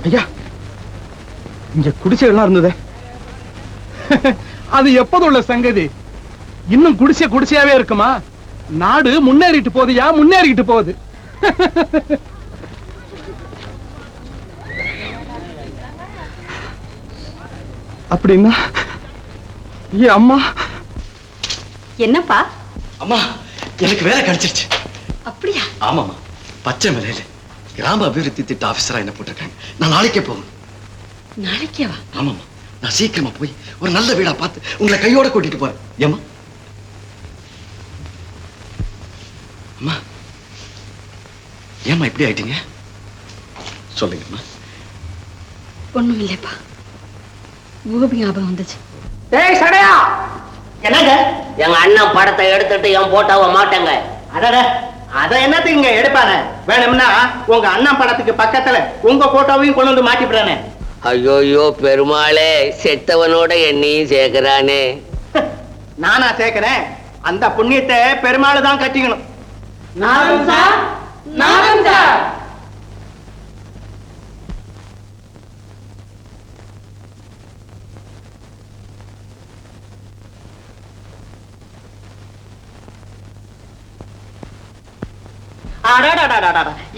ஐயா, இங்க குடிசைகள்லாம் இருந்ததே, அது எப்போது உள்ள சங்கதி? இன்னும் குடிசையாவே இருக்குமா? நாடு முன்னேறிட்டு போகுதுயா, முன்னேறிட்டு போகுது. அப்படின்னா அம்மா? என்னப்பா? அம்மா, எனக்கு வேலை கிடைச்சிருச்சு. அப்படியா? ஆமாமா, பச்சை மலையில கிராம அபிவிருத்தி திட்ட ஆபீசரா என்ன போட்டிருக்காங்க. நான் நாளைக்கே போகணும். நாளைக்கேவா? ஆமாமா, நான் சீக்கிரமா போய் ஒரு நல்ல வீடா பார்த்து உங்களை கையோட கூட்டிட்டு போறேன். ஏமா? அம்மா, ஏமா இப்படி ஆயிட்டீங்க? சொல்லுங்கம்மா. ஒண்ணும் இல்லப்பா, கோபி ஞாபகம் வந்துச்சு. ஏய் சடையா, என்னங்க எங்க அண்ணன் படத்தை எடுத்துட்டு என் போட்டோவை மாட்டேங்க. அத என்னத்துக்கு எடுப்பானே? வேணும்னா உங்க அண்ணன் படத்துக்கு பக்கத்துல உங்க போட்டோவையும் கொண்டு வந்து மாட்டிவிடானே. ஐயோ பெருமாளே, செத்தவனோட என்னையும் சேர்க்கிறானே. நானா சேர்க்கிறேன்? அந்த புண்ணியத்தை பெருமாள் தான் கட்டிக்கணும்.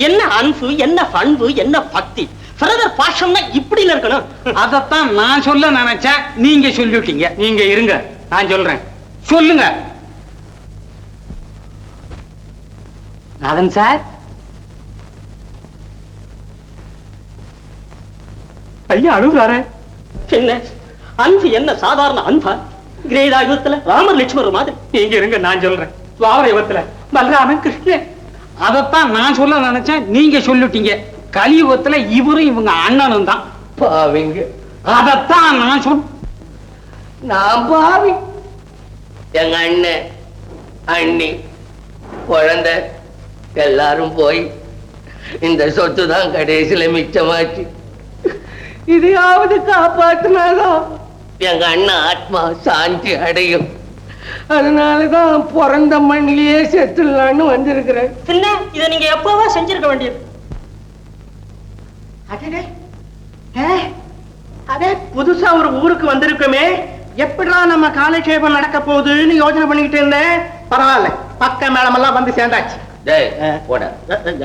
என்ன அன்பு, என்ன பண்பு, என்ன பக்தி! பிரதர் பாஷம்னா இப்படி இருக்கணும். அதத்தான் நான் சொல்ல நினைச்சேன், நீங்க சொல்லிட்டீங்க. நீங்க இருங்க, நான் சொல்றேன். சொல்லுங்க. நாதன் சார். ஐயா அழுகுறாரு. என்ன அன்பு? என்ன சாதாரண அன்பா? கிரேதா யுகத்துல ராமர் லட்சுமணர் மாதிரி. நீங்க இருங்க, நான் சொல்றேன். துவாபர யுகத்துல பலராமன் கிருஷ்ணன். அதத்தான் நான் சொல்ல நினைச்சேன், நீங்க சொல்லிட்டீங்க. கலியுகத்துல இவரும் இவங்க அண்ணனும் தான் பாவிங்க. அதத்தான் நான் நான் பாவி. எங்க அண்ணன், அண்ணி, குழந்தை எல்லாரும் போய் இந்த சொத்து தான் கடைசியில மிச்சமாச்சு. இதையாவது காப்பாத்தினாதான் எங்க அண்ணன் ஆத்மா சாந்தி அடையும். அதனாலதான் பிறந்த மண்ணிலேயே செத்துடலான்னு வந்திருக்கிறேன். சின்ன, இதை நீங்க எப்பவா செஞ்சிருக்க வேண்டியது. அதே புதுசா ஒரு ஊருக்கு வந்திருக்குமே, எப்படிலாம் நம்ம காலட்சேபம் நடக்க போகுதுன்னு யோசனை பண்ணிக்கிட்டு இருந்தேன். பரவாயில்ல, பக்க மேளமெல்லாம் வந்து சேர்ந்தாச்சு.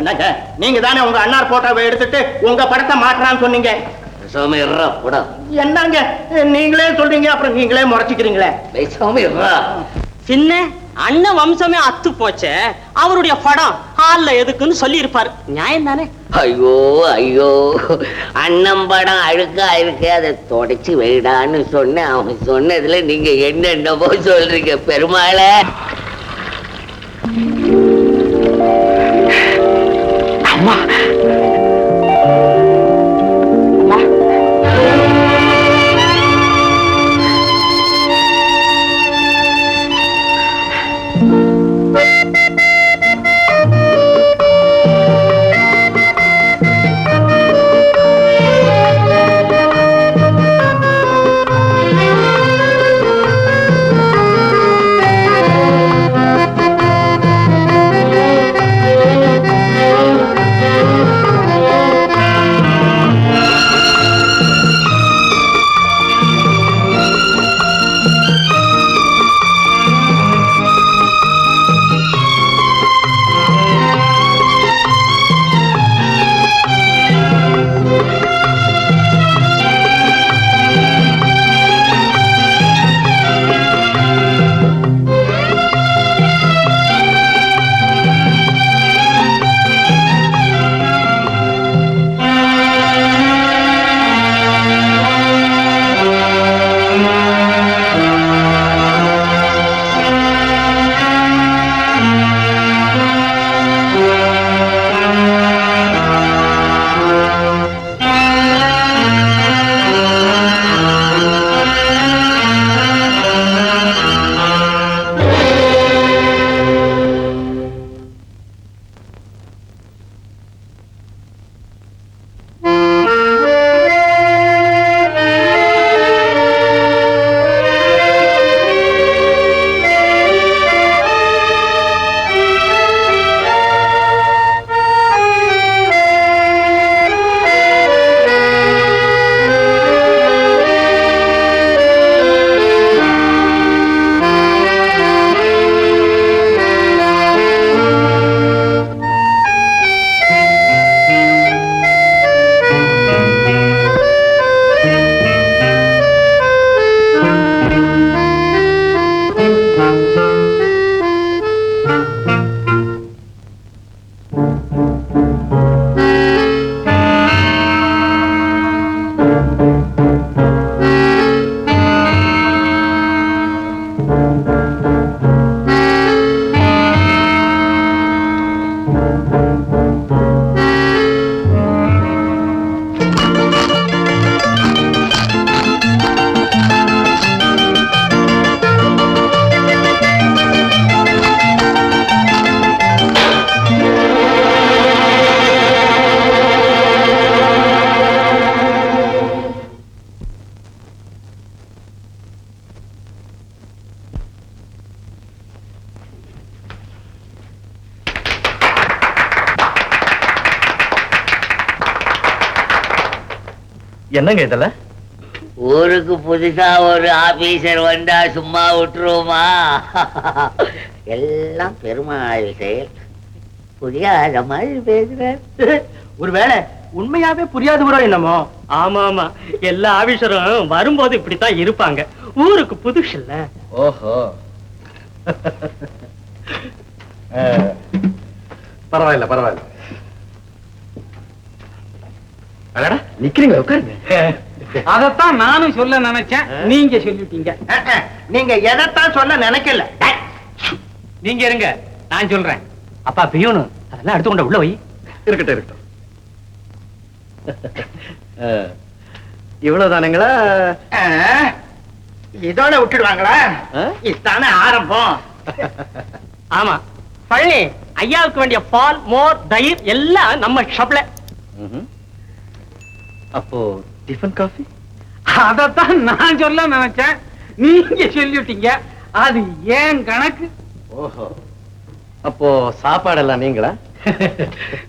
என்னங்க, நீங்க தானே உங்க அண்ணார் போட்டோவை எடுத்துட்டு உங்க படத்தை மாற்றான்னு சொன்னீங்க. என்னங்க நீங்களே சொல்றீங்க, அப்புறம் நீங்களே முறைச்சிக்கிறீங்களே. சின்ன அண்ணன் வம்சமே அத்து போச்சே, அவருடைய படம் ஹால்ல எதுக்குன்னு சொல்லி இருப்பாரு. நியாயம் தானே? ஐயோ ஐயோ, அண்ணன் படம் அழுக்கா இருக்கு, அதை தொடச்சு வைடான்னு சொன்னேன். அவன் சொன்னதுல நீங்க என்னென்னவோ சொல்றீங்க. பெருமாளே, அம்மா என்னங்க இதெல்லாம்? ஊருக்கு புதுசா ஒரு ஆபீசர் வந்தா சும்மா விட்டுருவோமா? எல்லாம் பெருமாள் செயல். புரியாத மாதிரி பேசுற. ஒருவேளை உண்மையாவே புரியாதவரோ என்னமோ. ஆமா ஆமா, எல்லா ஆபீசரும் வரும்போது இப்படித்தான் இருப்பாங்க. ஊருக்கு புதுசு இல்ல. ஓஹோ. பரவாயில்ல பரவாயில்ல. அடடா நிக்கிறீங்க, உட்காருங்க. அதத்தான் நானும் சொல்ல நினைச்சேன், நீங்க சொல்லிட்டீங்க. நீங்க எதைத்தான் சொல்ல நினைக்கல. நீங்க இருங்க, நான் சொல்றேன். அப்பா பியூனு அதெல்லாம் எடுத்து கொண்ட உள்ள வை. இருக்கட்டும் இருக்கட்டும். இவ்வளவுதானுங்களா? இதோட விட்டுடுவாங்களா? இதுதானே ஆரம்பம். ஆமா பழனி ஐயாவுக்கு வேண்டிய பால், மோர், தயிர் எல்லாம் நம்ம ஷப்ல. அப்போ டிஃபன் காஃபி? அதத்தான் நான் சொல்ல நினைச்சேன், நீங்க சொல்லிட்டீங்க. அது ஏன் கணக்கு. ஓஹோ. அப்போ சாப்பாடெல்லாம் நீங்களா?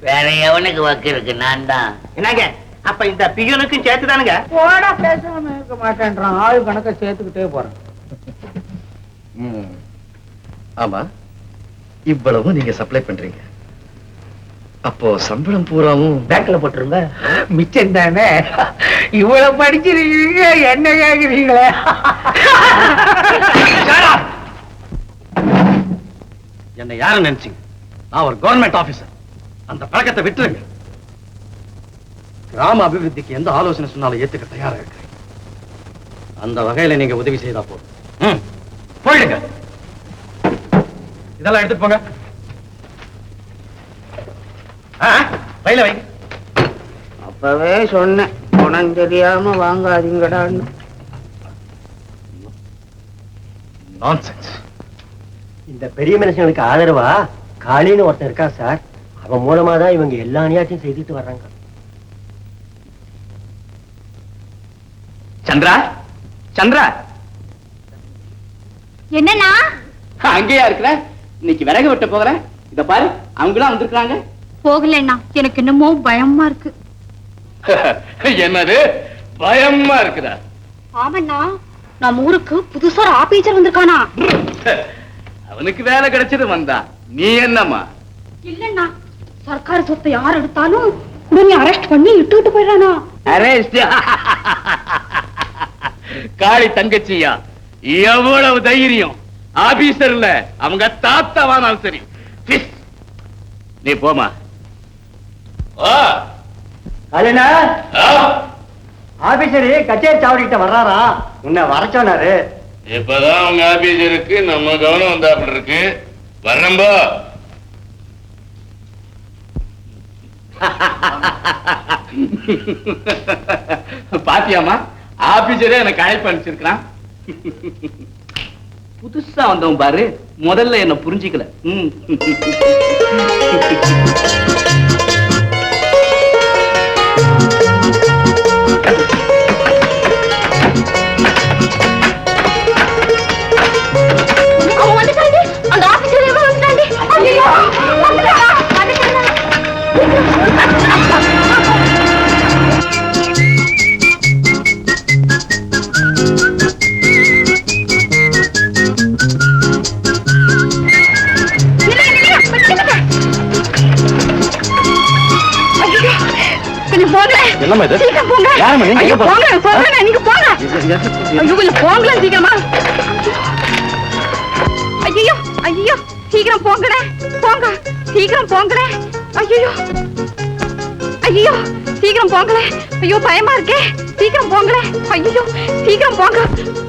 வேற எவனுக்கு வக்கு இருக்கு? நான் தான். என்னங்க அப்ப இந்த பியூனுக்கும் சேர்த்துதானுங்க? போடா, பேசாம இருக்க மாட்டேன்றான். ஆள் கணக்க சேர்த்துக்கிட்டே போறேன். ஆமா, இவ்வளவும் நீங்க சப்ளை பண்றீங்க. அப்போ சம்பளம் பூராவும் பேங்க்ல போட்டுருங்க. மிச்சம் தானே. இவ்வளவு படிச்சிருக்கீங்க, என்ன கேக்குறீங்களே? என்ன யாரும் நினைச்சீங்க? நான் ஒரு கவர்மெண்ட் ஆபீசர். அந்த பழக்கத்தை விட்டுருங்க. கிராம அபிவிருத்திக்கு எந்த ஆலோசனை சொன்னாலும் ஏத்துக்க தயாரா இருக்கிறேன். அந்த வகையில நீங்க உதவி செய்தா போதும். போயிடுங்க. இதெல்லாம் எடுத்துட்டு போங்க. ரயில வைங்க. அப்பவே சொன்னேன், உனக்கு தெரியாம வாங்காதீங்கடான்னு. நான்சென்ஸ். இந்த பெரிய மனுஷங்களுக்கு ஆதரவா காளின்னு ஒருத்தன் இருக்கா சார். அவன் மூலமா தான் இவங்க எல்லா அநியாயத்தையும் செய்துட்டு வர்றாங்க. சந்திரா, சந்திரா, என்னன்னா அங்கேயா இருக்கிற? இன்னைக்கு விறகு வெட்ட போகிறேன். இத பாரு, அவங்களாம் வந்திருக்காங்க. போகலண்ணா, எனக்கு என்னமோ பயமா இருக்கு. என்னது பயமா இருக்குதா? ஆமண்ணா, நம்ம ஊருக்கு புதுசா ஒரு ஆபீசர் வந்திருக்கானா. அவனுக்கு வேலை கிடைச்சது வந்தான். நீ என்னம்மா? இல்லண்ணா, சர்க்கார் சொத்தை யார் எடுத்தாலும் உடனே அரெஸ்ட் பண்ணி இட்டுட்டு போயிடறானா. அரேஸ்ட்? காளி தங்கச்சியா, எவ்வளவு தைரியம்! ஆபீசர்ல அவங்க தாத்தாவானாலும் சரி. நீ போமா. காளினா, ஆபீசரு கச்சேரி சாவடிக்கிட்ட வர்றாரா? உன்னை வர சொன்னாரு. இப்பதான் உங்க ஆபீசருக்கு நம்ம கவனம் வந்தாப்புல இருக்கு. வர்றம்போ. பாத்தியாமா, ஆபீசரே எனக்கு அழைப்பு அனுப்பிச்சிருக்கான். புதுசா வந்தவன் பாரு, முதல்ல என்ன புரிஞ்சுக்கல. அந்த ஆபீசர் வந்துட்டாண்டி. கொஞ்சம் போங்க. என்னம்மா இது? சீக்கிரம் போங்க. யாரும்மா நீங்க? ஐயோ, போங்க, போங்க, நீங்க போங்க. ஐயோ, கொஞ்சம் போங்களேன் சீக்கிரமா. ஐயோ, ஐயோ, சீக்கிரம் போங்கடே, போங்க, சீக்கிரம் போங்கடே. ஐயோ, ஐயோ, சீக்கிரம் போங்களே. ஐயோ, பயமா இருக்கே. சீக்கிரம் போங்களே. ஐயோ, சீக்கிரம் போங்க.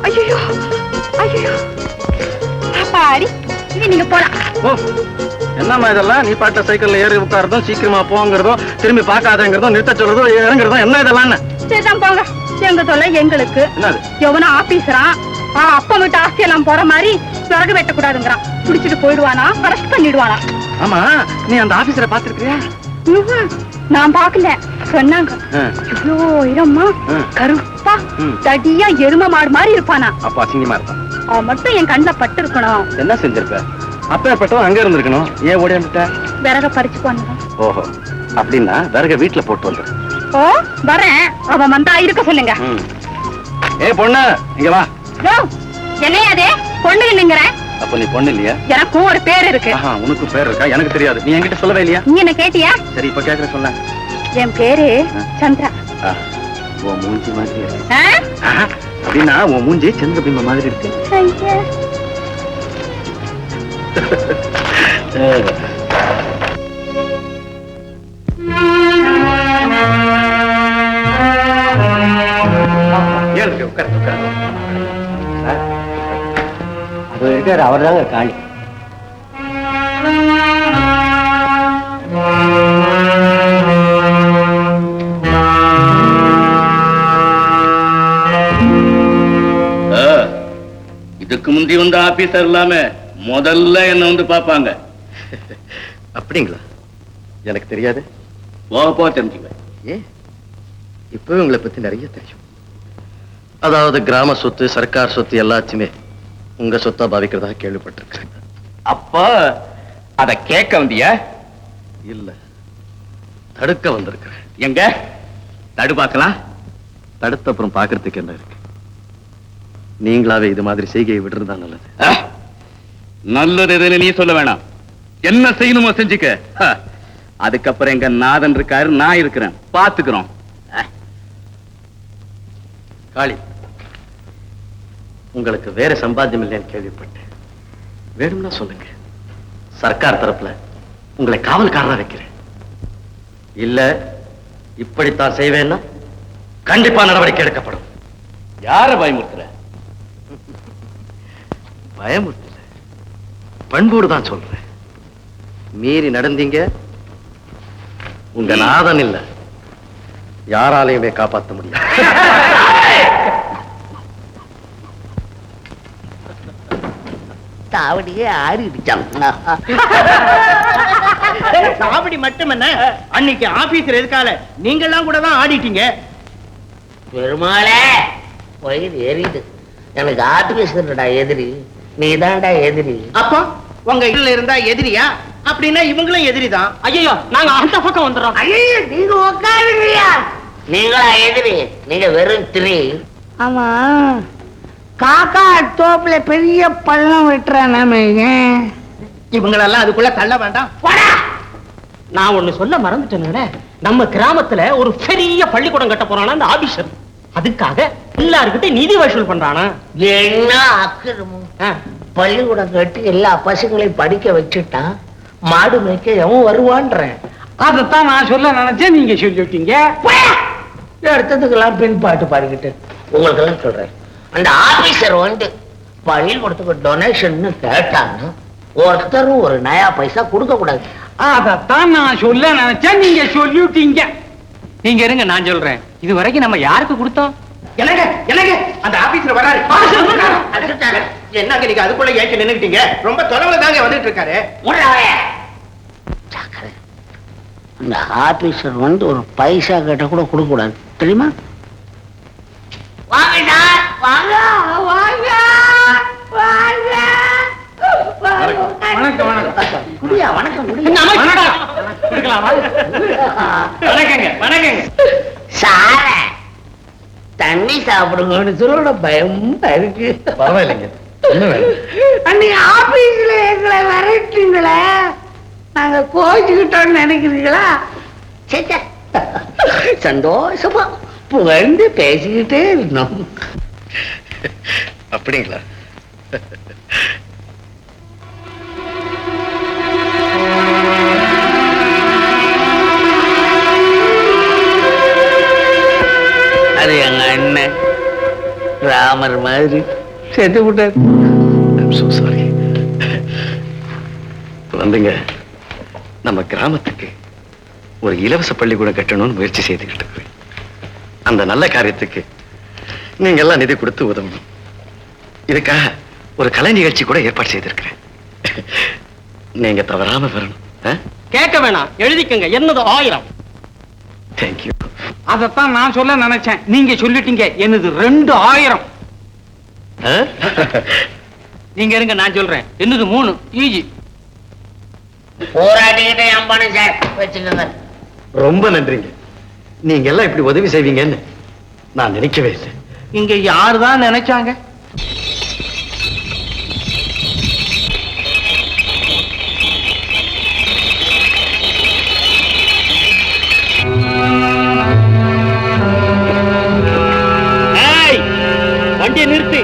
ஐயோ, ஐயோ, பாடி, இனி நீங்க போலாம். என்னம்மா இதெல்லாம்? நீ பாட்ட சைக்கிள்ல ஏறி உட்கார்றதும், சீக்கிரமா போங்கிறதும், திரும்பி பார்க்காதங்கிறதும், நிறுத்த சொல்றதும், இறங்குறதும், என்ன இதெல்லாம்? சரிதான் போங்க. எங்க தொல்லை எங்களுக்கு. என்னது? எவனா ஆபீசரா அப்பா விட்டு ஆஸ்தியெல்லாம் போற மாதிரி விறகு வெட்டக்கூடாதுங்கிறான். குடிச்சிட்டு போயிடுவானா, அரெஸ்ட் பண்ணிடுவானா. ஆமா, நீ அந்த ஆபீசரை பாத்துருக்கியா? நான் பாக்கல, சொன்னாங்க. இவ்வளோ இரம்மா, கருப்பா, தடியா எரும மாடு மாதிரி இருப்பானா. அப்ப அசிங்கமா இருப்பான். அவன் மட்டும் என் கண்ணுல பட்டு இருக்கணும். என்ன செஞ்சிருப்ப? அப்பேற்பட்டவன் அங்க இருந்திருக்கணும். ஏன் ஓடியாந்துட்ட? விறக பறிச்சு போனதான். ஓஹோ, அப்படின்னா விறக வீட்டுல போட்டு வந்துரு. ஓ வரேன், அவன் வந்தா இருக்க சொல்லுங்க. ஏ பொண்ணு இங்க வா. யோ, என்னையாதே பொண்ணு இல்லைங்கிற? அப்ப நீ பொண்ணு இல்லையா? எனக்கும் ஒரு பேர் இருக்கு. உனக்கு பேர் இருக்கா? எனக்கு தெரியாது. நீ என்கிட்ட சொல்லவே இல்லையா? நீ என்ன கேட்டியா? சரி இப்ப கேக்குற சொல்ல. என் பேரு சந்திரா. உன் மூஞ்சி மாதிரி இருக்கு. அப்படின்னா உன் மூஞ்சி சந்திரபிம்ப மாதிரி இருக்கு. அது இருக்காரு, அவர் தாங்க காளி. இதுக்கு முந்தி வந்த ஆபீசர் இல்லாம முதல்ல என்ன வந்து பாப்பாங்க. அப்படிங்களா? எனக்கு தெரியாது. போக தெரிஞ்சுக்க. ஏன் இப்பவே உங்களை பத்தி நிறைய தெரியும். அதாவது கிராம சொத்து, சர்க்கார் சொத்து எல்லாத்தையுமே உங்க சொத்தா பாவிக்கிறதா கேள்விப்பட்டிருக்கேன். அப்ப அத கேட்க வந்தியா? இல்ல, தடுக்க வந்திருக்கிறேன். எங்க தடு பார்க்கலாம். தடுத்த அப்புறம் பாக்குறதுக்கு என்ன இருக்கு? நீங்களாவே இது மாதிரி செய்கையை விடுறதா நல்லது. நல்லது எதுன்னு நீ சொல்ல வேணாம். என்ன செய்யணுமோ செஞ்சுக்க. அதுக்கப்புறம் எங்க நாதன் இருக்காரு, நான் இருக்கிறேன், பாத்துக்கிறோம். காளி, உங்களுக்கு வேற சம்பாத்தியம் இல்லைன்னு கேள்விப்பட்டேன். வேணும்னா சொல்லுங்க, சர்க்கார் தரப்புல உங்களை காவல்காரரா வைக்கிறேன். இல்ல இப்படித்தான் செய்வேன்னா கண்டிப்பா நடவடிக்கை எடுக்கப்படும். யார பயமுறுத்துற? பயமுறுத்தல, பண்போடு தான் சொல்றேன். மீறி நடந்தீங்க, உங்க நாதன் இல்ல யாராலையுமே காப்பாற்ற முடியாது. தாவடியே ஆடிடுச்சாங்க. சாவடி மட்டும் என்ன, அன்னைக்கு ஆபீசர் எதுக்கால நீங்கெல்லாம் கூட தான் ஆடிட்டீங்க. பெருமாளே வயிறு எரியுது. எனக்கு ஆபீசர்டா எதிரி, நீதான்டா எதிரி. அப்போ உங்க இதுல இருந்தா எதிரியா? அப்படின்னா இவங்களும் எதிரிதான். ஐயோ, நாங்க அந்த பக்கம் வந்துடுறோம். ஐயோ, நீங்க உட்காருங்கயா. நீங்களா எதிரி? நீங்க வெறும் திரி. ஆமா, காக்கா தோப்புல பெரிய பள்ளம் வெட்டுறானே, இவங்களெல்லாம் அதுக்குள்ள தள்ள வேண்டாம். நான் ஒண்ணு சொல்ல மறந்துட்டேன்னு, நம்ம கிராமத்துல ஒரு பெரிய பள்ளிக்கூடம் கட்ட போறானா அந்த ஆபீசர். அதுக்காக எல்லாருக்கிட்ட நிதி வசூல் பண்றானா. என்ன அக்கிரமம்! பள்ளிக்கூடம் கட்டி எல்லா பசங்களையும் படிக்க வச்சுட்டான். மாடு மேய்க்க எவன் வருவான்றேன். அதைத்தான் நான் சொல்ல நினைச்சேன், நீங்க சொல்லிட்டீங்க. எடுத்ததுக்கெல்லாம் பின்பாட்டு பாருக்கிட்டு உங்களுக்கு எல்லாம் சொல்றேன். அந்த ஆபீசர் வந்து பள்ளிக்கூடத்துக்கு டொனேஷன் கேட்டான்னு ஒருத்தரும் ஒரு நயா பைசா கொடுக்க கூடாது. அதைத்தான் நான் சொல்ல நினைச்சேன், நீங்க சொல்லிட்டீங்க. நீங்க இருங்க, நான் சொல்றேன். இது வரைக்கும் நம்ம யாருக்கு கொடுத்தோம்? எனக்கு எனக்கு அந்த ஆபீசர் வராரு. என்னங்க நீங்க அதுக்குள்ள ஏற்றி நின்னுக்கிட்டீங்க? ரொம்ப தொலைவுல தாங்க வந்துட்டு இருக்காரு. அந்த ஆபீசர் வந்து ஒரு பைசா கேட்ட கூட கொடுக்க கூடாது, தெரியுமா? வாங்க வாங்க வாங்க வாங்க. வணக்கம் வணக்கம். குடியா வணக்கம் வணக்கங்க வணக்கங்க. சார தண்ணி சாப்பிடுங்கன்னு சொல்ல பயமா இருக்கு. பரவாயில்லைங்க, என்ன வேணும்? அன்னைக்கு ஆபீஸ்ல எங்களை விரட்டுங்களே, நாங்க கோச்சுக்கிட்டோம்னு நினைக்கிறீங்களா? சந்தோஷமா புகழ்ந்து பேசிக்கிட்டே இருந்தோம். அப்படிங்களா? அது எங்க அண்ணன் ராமர் மாதிரி செத்து விட்டார். வந்துங்க, நம்ம கிராமத்துக்கு ஒரு இலவச பள்ளிக்கூடம் கட்டணும்னு முயற்சி செய்துகிட்டு இருக்கிறேன். அந்த நல்ல காரியத்துக்கு நீங்க எல்லாம் நிதி கொடுத்து உதவணும். இதுக்காக ஒரு கலை நிகழ்ச்சி கூட ஏற்பாடு செய்திருக்கிறேன். நீங்க தவறாம வரணும். கேட்க வேணாம், எழுதிக்கங்க. என்னது 1000. தேங்க்யூ. அதைத்தான் நான் சொல்ல நினைச்சேன், நீங்க சொல்லிட்டீங்க. என்னது 2000. நீங்க இருங்க, நான் சொல்றேன். என்னது 3. ஈஜி. போராடிக்கிட்டே அம்பானு சார் வச்சுக்கோங்க. ரொம்ப நன்றிங்க. நீங்க எல்லாம் இப்படி உதவி செய்வீங்கன்னு நான் நினைக்கவே இல்லை. இங்க யாருதான் நினைச்சாங்க? வண்டியை நிறுத்தி.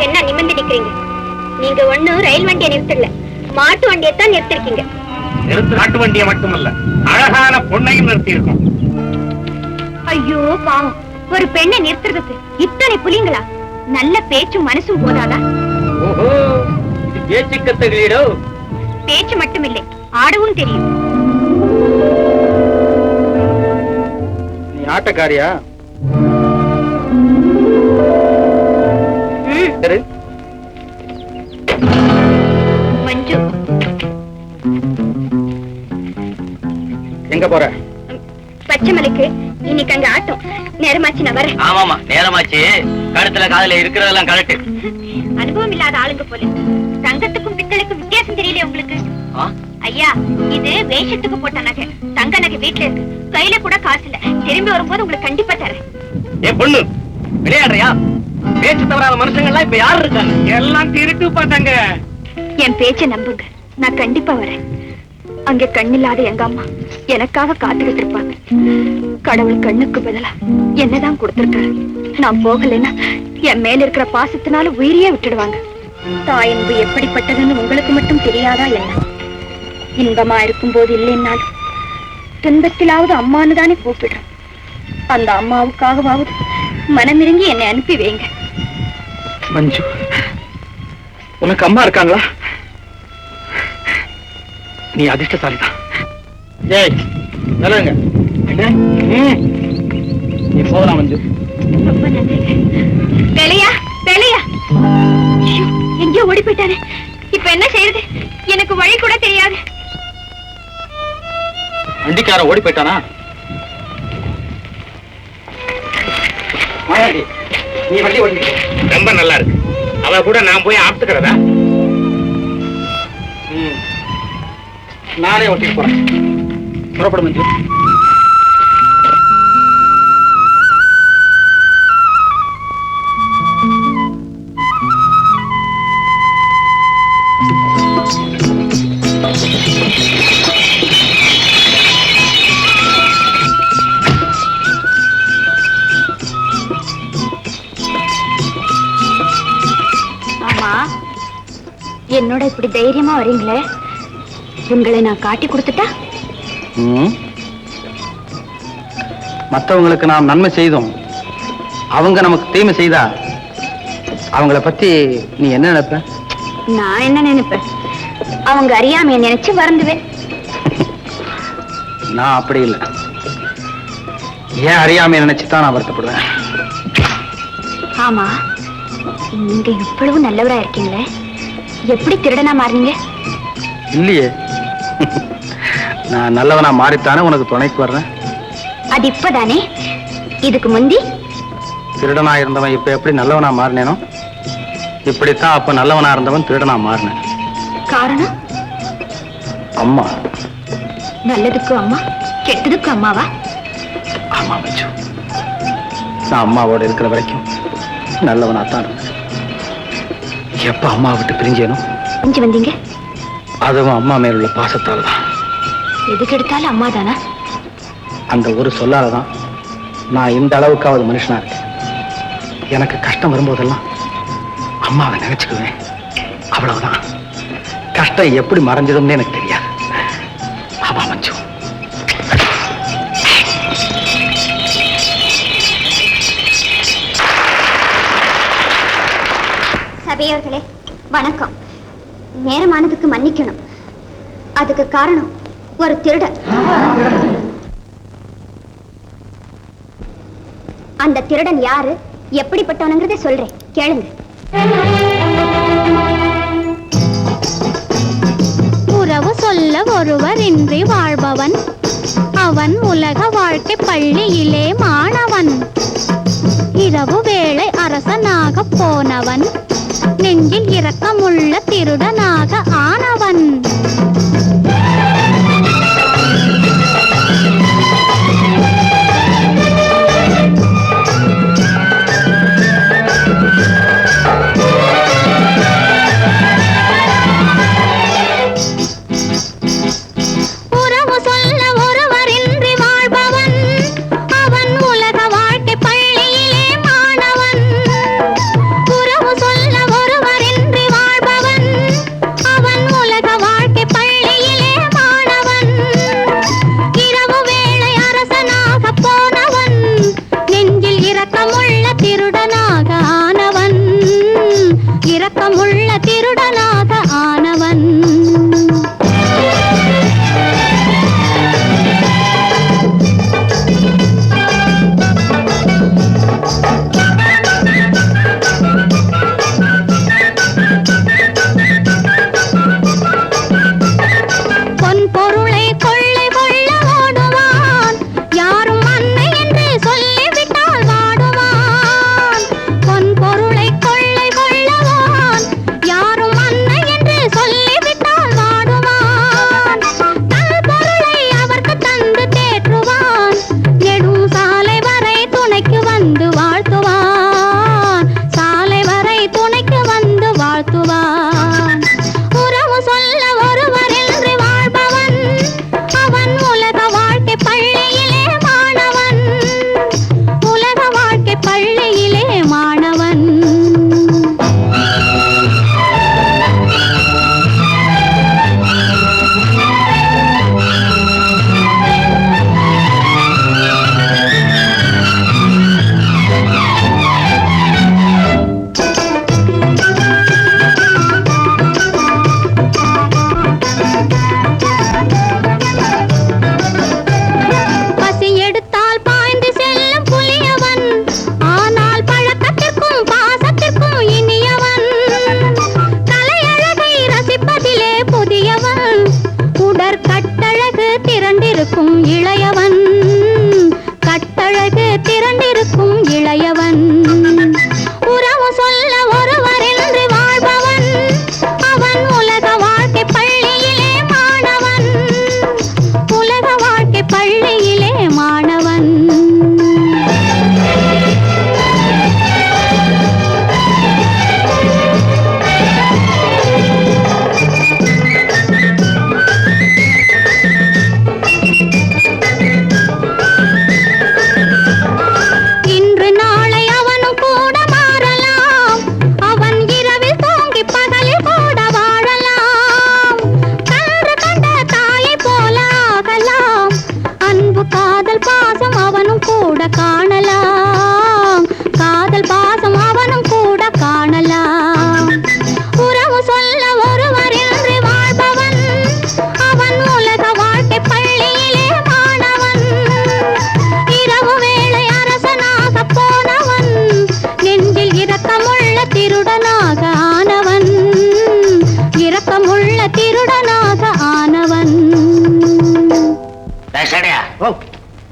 என்ன நிமிர்ந்து நிக்கிறீங்க? நீங்க ஒண்ணு ரயில் வண்டியை நிறுத்தல, மாட்டு வண்டியை தான் நிறுத்திருக்கீங்க. நாட்டு வண்டியை மட்டுமல்ல, அழகான பொண்ணையும் நிறுத்தி இருக்கோம். ஐயோ பாவம், ஒரு பெண்ணை நிறுத்துறதுக்கு இத்தனை புலிங்களா? நல்ல பேச்சும் மனசும் போதாதா? ஓஹோ, இது பேச்சு கத்துகளோ? பேச்சு மட்டுமில்லை, ஆடவும் தெரியும். நீ ஆட்டக்காரியா? மஞ்சு, எங்க போற? பச்சைமலைக்கு. இன்னைக்கு அங்க ஆட்டம். நேரமாச்சு, நான் வரேன். ஆமாமா, நேரமாச்சு. கழுத்துல காதுல இருக்கிறதெல்லாம் கரெக்ட். அனுபவம் இல்லாத ஆளுங்க போல. தங்கத்துக்கும் பித்தளைக்கும் வித்தியாசம் தெரியல உங்களுக்கு? ஐயா, இது வேஷத்துக்கு போட்ட நகை. தங்க நகை வீட்டுல இருக்கு, கையில கூட காசு இல்ல. திரும்பி வரும்போது உங்களுக்கு கண்டிப்பா தரேன். ஏன் பொண்ணு விளையாடுறியா? பேச்சு தவறாத மனுஷங்க எல்லாம் இப்ப யாரு இருக்காங்க? எல்லாம் திருட்டு பார்த்தாங்க. என் பேச்சை நம்புங்க, நான் கண்டிப்பா வரேன். அங்க கண்ணில்லாத எங்க அம்மா எனக்காக காத்துக்கிட்டு இருப்பாங்க. கடவுள் கண்ணுக்கு பதிலா என்னதான் கொடுத்திருக்காரு. நான் போகலைன்னா என் மேல இருக்கிற பாசத்தினால உயிரியே விட்டுடுவாங்க. தாயன்பு எப்படிப்பட்டதுன்னு உங்களுக்கு மட்டும் தெரியாதா என்ன? இன்பமா இருக்கும் போது இல்லைன்னாலும் துன்பத்திலாவது அம்மான்னு தானே கூப்பிடுறோம். அந்த அம்மாவுக்காகவாவது மனமிறங்கி என்னை அனுப்பி வைங்க. மஞ்சு, உனக்கு அம்மா இருக்காங்களா? நீ அதிர்ஷ்டசாலிதான். ஏய், நல்லங்க. நீ போகலாம் மஞ்சு. ரொம்ப நன்றிங்க. பெளையா பெளையா, எங்கேயோ ஓடி போயிட்டாரு. இப்ப என்ன செய்யறது? எனக்கு வழி கூட தெரியாது. வண்டிக்கார ஓடி போயிட்டானா? மாயாண்டி, நீ வண்டி ஓடி. ரொம்ப நல்லா இருக்கு. அவ கூட நான் போய் ஆப்துக்கிறதா? நானே ஓட்டிட்டு போறேன். புறப்படும் மஞ்சு. ஆமா, என்னோட இப்படி தைரியமா வரீங்களே, உங்களை நான் காட்டி கொடுத்துட்டா? மற்றவங்களுக்கு நாம் நன்மை செய்தோம், அவங்க நமக்கு தீமை செய்தா அவங்கள பத்தி நீ என்ன நினைப்ப? நான் என்ன நினைப்பேன்? அவங்க அறியாமைய நினைச்சு வருந்துவேன். நான் அப்படி இல்லை. ஏன் அறியாமைய நினைச்சுதான் நான் வருத்தப்படுவேன். ஆமா, நீங்க இவ்வளவு நல்லவரா இருக்கீங்களே, எப்படி திருடனா மாறீங்க? இல்லையே, நான் நல்லவனா மாறித்தானே உனக்கு துணைக்கு வர்றேன். அது இப்பதானே, இதுக்கு முந்தி திருடனா இருந்தவன் இப்ப எப்படி நல்லவனா மாறினேனோ, இப்படித்தான் அப்ப நல்லவனா இருந்தவன் திருடனா மாறினேன். காரணம்? அம்மா. நல்லதுக்கு அம்மா, கெட்டதுக்கு அம்மாவா? ஆமா மஞ்சு, நான் அம்மாவோட இருக்கிற வரைக்கும் நல்லவனாத்தான் இருந்தேன். எப்ப அம்மா விட்டு பிரிஞ்சேனோ பிரிஞ்சு வந்தீங்க? அதுவும் அம்மா மேலுள்ள பாசத்தால தான். எதுக்கு எடுத்தாலும் அம்மா தானா? அந்த ஒரு சொல்லாலதான் நான் இந்த அளவுக்காவது மனுஷனா இருக்கேன். எனக்கு கஷ்டம் வரும்போதெல்லாம் அம்மாவை நினைச்சுக்குவேன், அவ்வளவுதான். கஷ்டம் எப்படி மறைஞ்சதுன்னு எனக்கு தெரியாது. ஆமா மஞ்சு. சபையோர்களே வணக்கம். நேரமானதுக்கு மன்னிக்கணும். அதுக்கு காரணம் ஒரு திருடன். அந்த திருடன் யாரு, எப்படிப்பட்டவனுங்கிறத சொல்றேன், கேளுங்க. உறவு சொல்ல ஒருவரின்றி வாழ்பவன் அவன் உலக வாழ்க்கை பள்ளியிலே மாணவன் இரவு வேளை அரசனாக போனவன் நெஞ்சில் இரக்கமுள்ள திருடனாக ஆனவன்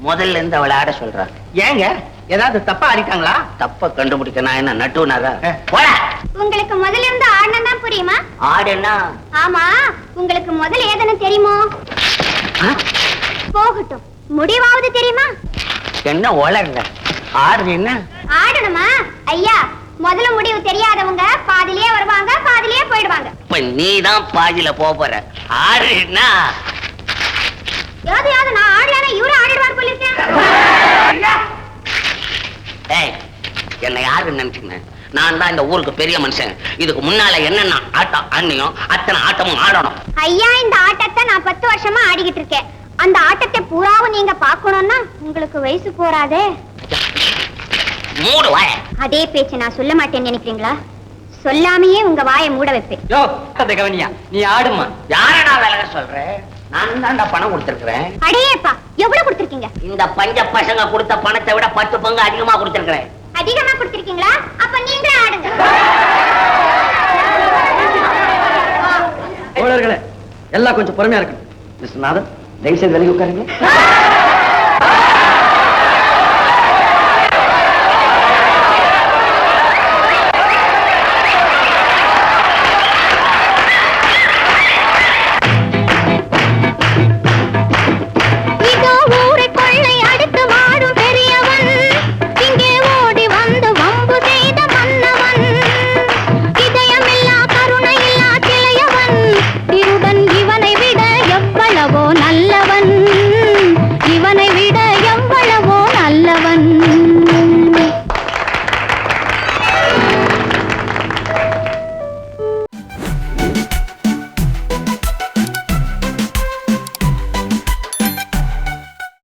முதல்ல இருந்து அவளை ஆட சொல்றாங்க. ஏங்க ஏதாவது தப்பா ஆடிட்டாங்களா? தப்ப கண்டுபிடிக்க நான் என்ன நட்டுனாரா? உங்களுக்கு முதல்ல இருந்து ஆடணும் தான் புரியுமா? ஆடுனா ஆமா, உங்களுக்கு முதல்ல ஏதன தெரியுமோ? போகட்டும், முடிவாவது தெரியுமா? என்ன உளறல? ஆடு என்ன ஆடணுமா? ஐயா, முதல்ல முடிவு தெரியாதவங்க பாதியிலே வருவாங்க, பாதியிலே போயிடுவாங்க. இப்ப நீ தான் பாதியில போற. ஆடுனா யாரு நான் ஆடலனா இவரு ஆடிடுவார் போல இருக்கேன். ஏய், என்ன யாரு நினைச்சுங்க? நான் தான் இந்த ஊருக்கு பெரிய மனுஷன். இதுக்கு முன்னால என்னென்ன ஆட்டம் ஆடணும் அத்தனை ஆட்டமும் ஆடணும். ஐயா, இந்த ஆட்டத்தை நான் 10 வருஷமா ஆடிக்கிட்டு இருக்கேன். அந்த ஆட்டத்தை பூராவும் நீங்க பாக்கணும்னா உங்களுக்கு வயசு போறாதே. மூடு வாய. அதே பேச்சு நான் சொல்ல மாட்டேன்னு நினைக்கிறீங்களா? சொல்லாமையே உங்க வாயை மூட வைப்பேன். யோ கவனியா, நீ ஆடுமா. யாரடா வேலை சொல்ற? நான் தான்டா பணம் கொடுத்திருக்கிறேன். அடேப்பா, எவ்வளவு கொடுத்திருக்கீங்க? இந்த பஞ்ச பசங்க கொடுத்த பணத்தை விட 10 பங்கு அதிகமா கொடுத்திருக்கிறேன். அதிகமா கொடுத்திருக்கீங்களா? அப்ப நீங்களே ஆடுங்க. தோழர்களே, எல்லாம் கொஞ்சம் பொறுமையா இருக்கு. மிஸ்டர் நாதன் தயவு செய்து விலகி உட்காருங்க